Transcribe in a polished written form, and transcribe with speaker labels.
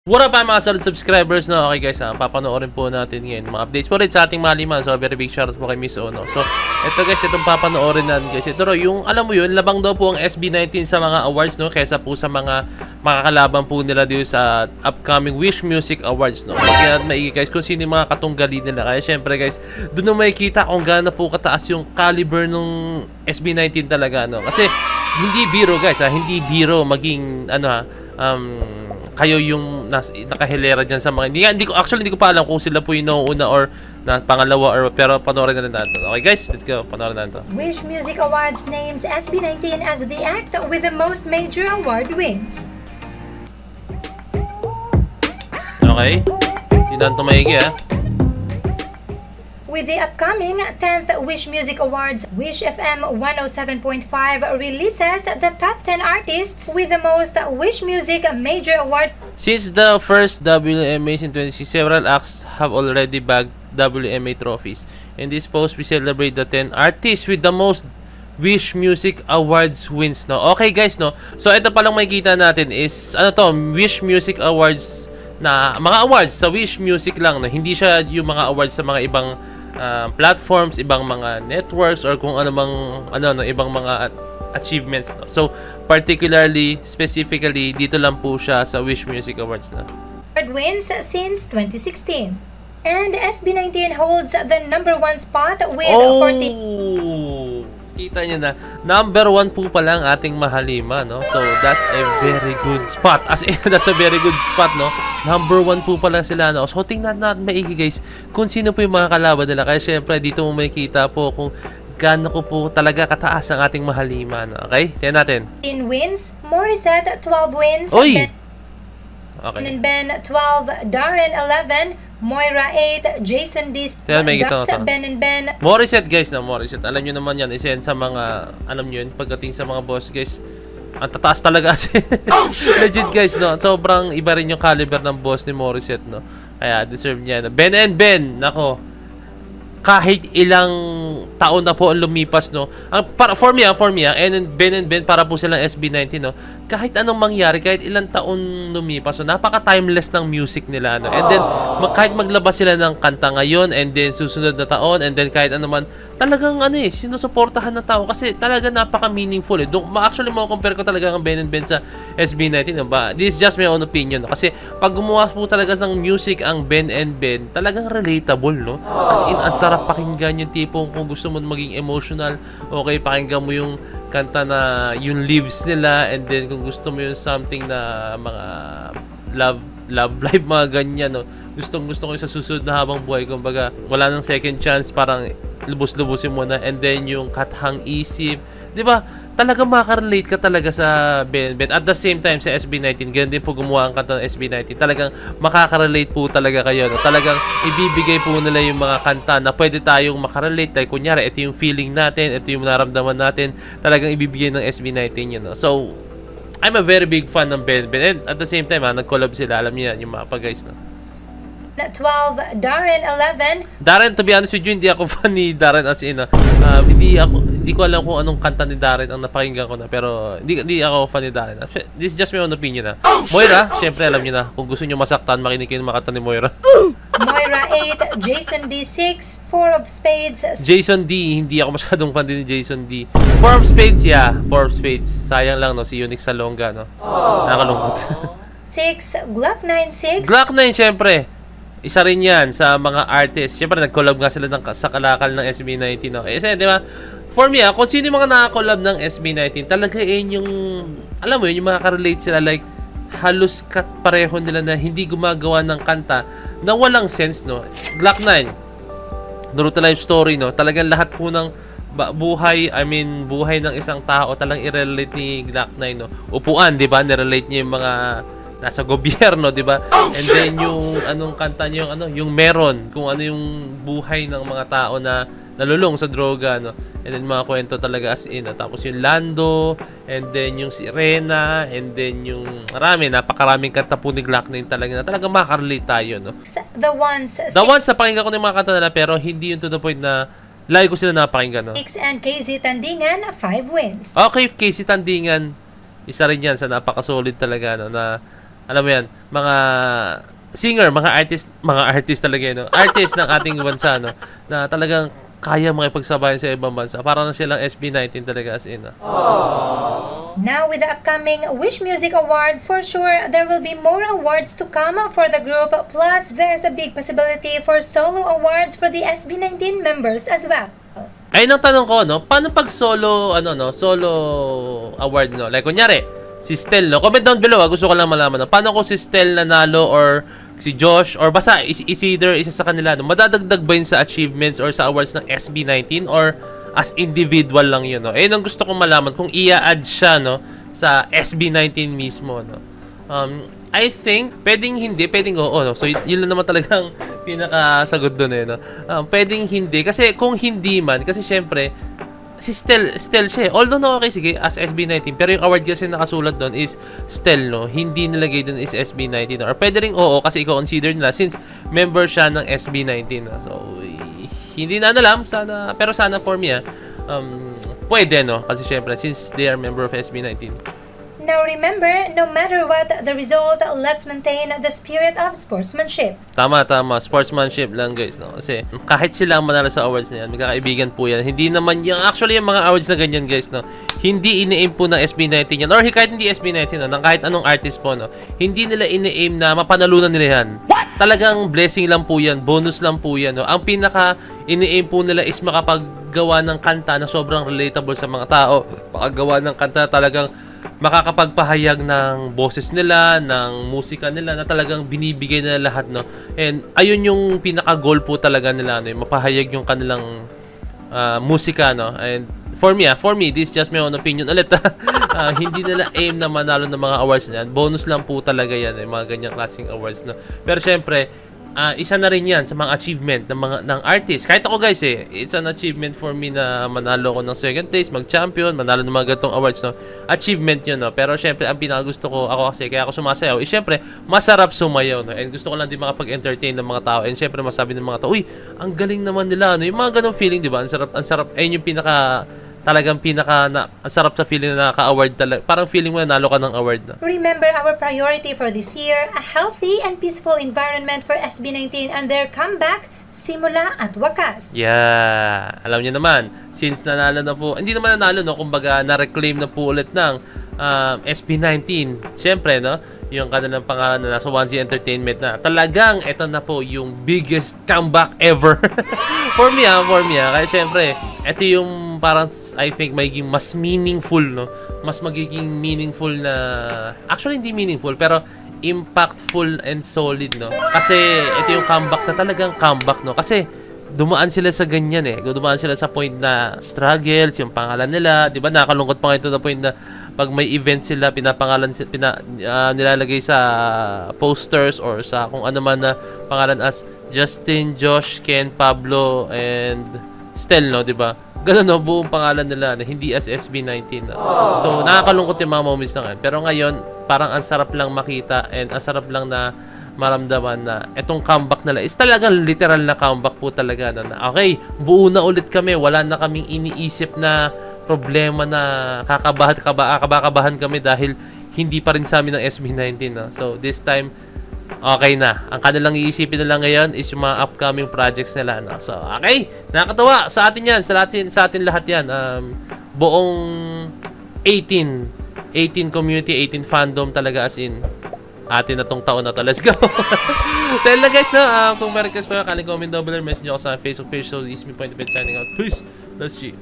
Speaker 1: What up mga solid subscribers, no? Okay guys, papanoorin po natin ngayon mga updates po rin sa ating maliman. So very big shoutout po kay Miss Ono. So ito guys, itong papanoorin natin guys. Ito yung alam mo yun, labang daw po ang SB19 sa mga awards, no? Kaysa po sa mga makakalaban po nila dito sa upcoming Wish Music Awards, no? Kaya maigi guys kung sino yung mga katunggali nila. Kaya syempre guys, doon na makikita kung gaano po kataas yung caliber nung SB19 talaga, no? Kasi hindi biro guys, hindi biro maging kayo yung nakahilera dyan sa mga hindi ko pa alam kung sila po yung nauuna or na pangalawa or pero panoorin na rin natin. Okay guys, let's go. Panoorin natin to.
Speaker 2: Wish Music Awards names SB19 as the act with the most major award wins.
Speaker 1: Okay. Yun ang tumaigi
Speaker 2: With the upcoming 10th Wish Music Awards, Wish FM 107.5 releases the top 10 artists with the most Wish Music Major Award.
Speaker 1: Since the first WMAs in 2016, several acts have already bagged WMA trophies. In this post, we celebrate the 10 artists with the most Wish Music Awards wins. No? Okay guys, no? So ito palang makikita natin is, Wish Music Awards na mga awards sa Wish Music lang. No? Hindi siya yung mga awards sa mga ibang platforms, ibang mga networks or kung ibang mga achievements, no? So particularly, specifically dito lang po siya sa Wish Music Awards na.
Speaker 2: Wins since 2016. And SB19 holds the #1 spot with 40.
Speaker 1: Kita nyo na, #1 po pala ang ating Mahalima, no? So that's a very good spot. That's a very good spot, no? #1 po pala sila, no? So tingnan natin maigi guys kung sino po yung mga kalaban nila. Kaya syempre dito mo makikita po kung gaano ko po talaga kataas ang ating Mahalima, no? Okay? Tingnan natin.
Speaker 2: 10 wins, Morissette 12 wins.
Speaker 1: Oy!
Speaker 2: Okay. Ben 12, Darren 11, Moira 8, Jason D. Ben and Ben.
Speaker 1: Morissette guys, na Morissette. Alam nyo naman yan, isa yan sa mga, alam nyo yun, pagdating sa mga boss guys, ang tataas talaga kasi. Legit guys, no? Sobrang iba rin yung caliber ng boss ni Morissette, no? Kaya deserve niya. Ben and Ben, nako, kahit ilang taon na po ang lumipas, no? For me, Ben and Ben para po silang SB19, no? Kahit anong mangyari, kahit ilang taon lumipas, so napaka-timeless ng music nila, no? And then, kahit maglabas sila ng kanta ngayon, and then susunod na taon, and then kahit ano man, talagang sinusuportahan ng tao kasi talaga napaka-meaningful, Actually, compare ko talaga ang Ben and Ben sa SB19, no? But this is just my own opinion, no? Kasi pag gumawa po talaga ng music ang Ben and Ben, talagang relatable, no? As in, ang sarap pakinggan yung tipong kung gusto mo maging emotional, okay, pakinggan mo yung kanta na yung lives nila, and then kung gusto mo yung something na mga love life, mga ganyan, no? Gusto ko yung sa susunod na habang buhay, kumbaga wala nang second chance, parang lubos-lubusin mo na, and then yung kathang isip, di ba? Talaga makarelate ka talaga sa Ben. At the same time sa SB19, ganun din po gumawa ang kanta ng SB19. Talagang makakarelate po talaga kayo, no? Talagang ibibigay po nila yung mga kanta na pwede tayong makarelate. Like, kunyari, ito yung feeling natin, ito yung naramdaman natin. Talagang ibibigay ng SB19 yun, no? So, I'm a very big fan ng Ben. And at the same time, nag-collab sila. Alam niyo yan, yung mga guys, no?
Speaker 2: 12, Darren 11.
Speaker 1: Darren, to be honest with you, hindi ako fan ni Darren as in. Hindi ko alam kung anong kanta ni Darren ang napakinggan ko na, pero hindi ako fan ni Darren. This is just my own opinion, Moira, syempre alam niyo na, kung gusto niyo masaktan, makinig kayo ng mga kanta ni Moira.
Speaker 2: Moira 8, Jason D 6, 4 of Spades.
Speaker 1: Jason D, hindi ako masyadong fan din ni Jason D. 4 of Spades, 4 of Spades. Sayang lang, no, si Unix Salonga, no. Nakakalungkot.
Speaker 2: 6, Glock 9 6.
Speaker 1: Glock 9, syempre. Isa rin yan sa mga artists. Siyempre, nag-collab nga sila sa kalakal ng SB19, no? Di ba? For me, kung sino yung mga nakakollab ng SB19, talaga yung, alam mo yun, yung makaka-relate sila, like, halos pareho nila na hindi gumagawa ng kanta na walang sense, no? Glock 9, Naruto Life Story, no? Talagang lahat po ng buhay ng isang tao, talagang i-relate ni Glock 9, no? Upuan, di ba? Nirelate niya yung mga nasa gobyerno, di ba? And then yung anong kanta niyo, yung meron, kung ano yung buhay ng mga tao na nalulong sa droga, no? And then mga kwento talaga as in, no? Tapos yung Lando, and then yung Sirena, and then yung napakaraming kanta po ni Glock 9 talaga na talagang makarelate tayo, no?
Speaker 2: The ones
Speaker 1: na pakinggan ko ng mga kanta nila, pero hindi yung to the point na lagi ko sila napakinggan, no?
Speaker 2: 6 and KZ Tandingan 5 wins.
Speaker 1: Okay, KZ Tandingan, isa rin yan sa napaka-solid talaga, no? Na alam mo yan, mga singer, mga artist talaga yun, no? Artist ng ating bansa, no? Na talagang kaya makipagsabayan sa ibang bansa. Parang silang SB19 talaga as in.
Speaker 2: Now with the upcoming Wish Music Awards, for sure there will be more awards to come for the group. Plus, there's a big possibility for solo awards for the SB19 members as well.
Speaker 1: Ayun ang tanong ko, no? Paano pag solo, solo award, no? Like, kunyari, si Stel, no? Comment down below, gusto ko lang malaman, no? Paano kung si Stel nanalo or si Josh or basta is either isa sa kanila, no? Madadagdag ba yun sa achievements or sa awards ng SB19 or as individual lang yun, no? Ayun ang gusto kong malaman kung i-add siya, no? Sa SB19 mismo, no? I think, pwedeng hindi, pwedeng oo, no? So, yun lang naman talagang pinakasagot doon, no? Pwedeng hindi, kasi kung hindi man, kasi syempre, si Stel siya eh. Although no, okay, sige, as SB19, pero yung award kasi nakasulat doon is Stel, no? Hindi nilagay doon is SB19. Or pwede rin oo, kasi i-consider nila since member siya ng SB19. No? So, hindi na alam, sana, pero sana for me, pwede, no? Kasi syempre, since they are member of SB19.
Speaker 2: Now remember, no matter what the result, let's maintain the spirit of sportsmanship.
Speaker 1: Tama. Sportsmanship lang, guys, no? Kasi kahit sila ang manalo sa awards na yan, magkakaibigan po yan. Hindi naman yung, actually, yung mga awards na ganyan, guys, no? Hindi ini-aim po ng SB19 yan. Or kahit hindi SB19, no? Ng kahit anong artist po, no? Hindi nila ini-aim na mapanalunan nila yan. Talagang blessing lang po yan. Bonus lang po yan, no? Ang pinaka ini-aim po nila is makapaggawa ng kanta na sobrang relatable sa mga tao. Makagawa ng kanta na talagang makakapagpahayag ng boses nila, ng musika nila na talagang binibigay nila lahat, no? And ayun yung pinaka-goal po talaga nila, no? Mapahayag yung kanilang musika, no? And for me, this is just my own opinion ulit. Hindi nila aim na manalo ng mga awards na yan. Bonus lang po talaga yan, mga ganyang klaseng awards, no? Pero syempre, isa na rin yan sa mga achievement ng artist. Kahit ako, guys, it's an achievement for me na manalo ko ng second place, mag-champion, manalo ng mga ganitong awards, no? Achievement yun, no? Pero syempre, ang pinakagusto ko, ako kasi, kaya ako sumasayaw, syempre, masarap sumayaw, no? And gusto ko lang din makapag-entertain ng mga tao. And syempre, masabi ng mga tao, uy, ang galing naman nila, no? Yung mga ganong feeling, di ba? Ang sarap, ayun yung talagang ang sarap sa feeling na naka-award talaga. Parang feeling mo na nalo ka ng award, no?
Speaker 2: Remember our priority for this year, a healthy and peaceful environment for SB19 and their comeback, simula at wakas.
Speaker 1: Yeah, alam niyo naman, since nanalo na po, hindi naman nanalo, no? Kumbaga, na-reclaim na po ulit ng SB19. Siyempre, no? Yung kanilang pangalan na nasa 1Z Entertainment na. Talagang, ito na po yung biggest comeback ever. for me, kaya syempre, ito yung parang, I think, magiging mas meaningful, no? Mas magiging meaningful na, actually, hindi meaningful, pero impactful and solid, no? Kasi, ito yung comeback na talagang comeback, no? Kasi, dumaan sila sa ganyan, dumaan sila sa point na struggles, yung pangalan nila, di ba? Nakakalungkot pa nga ito na point na pag may event sila, pinapangalan, nilalagay sa posters or sa kung ano man na pangalan as Justin, Josh, Ken, Pablo, and Stel, no? Di ba? Ganun, no? Buong pangalan nila na hindi as SB19. No? So, nakakalungkot yung mga moments na ngayon. Pero ngayon, parang ang sarap lang makita and ang sarap lang na maramdaman na etong comeback nila is talagang literal na comeback po talaga. Na, okay, buo na ulit kami. Wala na kaming iniisip na problema na kakabahan kami dahil hindi pa rin sa amin ng SB19. No? So, this time, okay na. Ang kanilang iisipin na lang ngayon is yung mga upcoming projects nila. No? So, okay. Nakakatawa. Sa atin yan. Sa atin lahat yan. Buong 18 community, 18 fandom talaga as in atin na tong taon na to. Let's go! So, yun lang, guys. No? Kung may request pa kayo, comment down below. Message nyo ako sa Facebook page. So, is me point of it signing out. Peace! Let's G.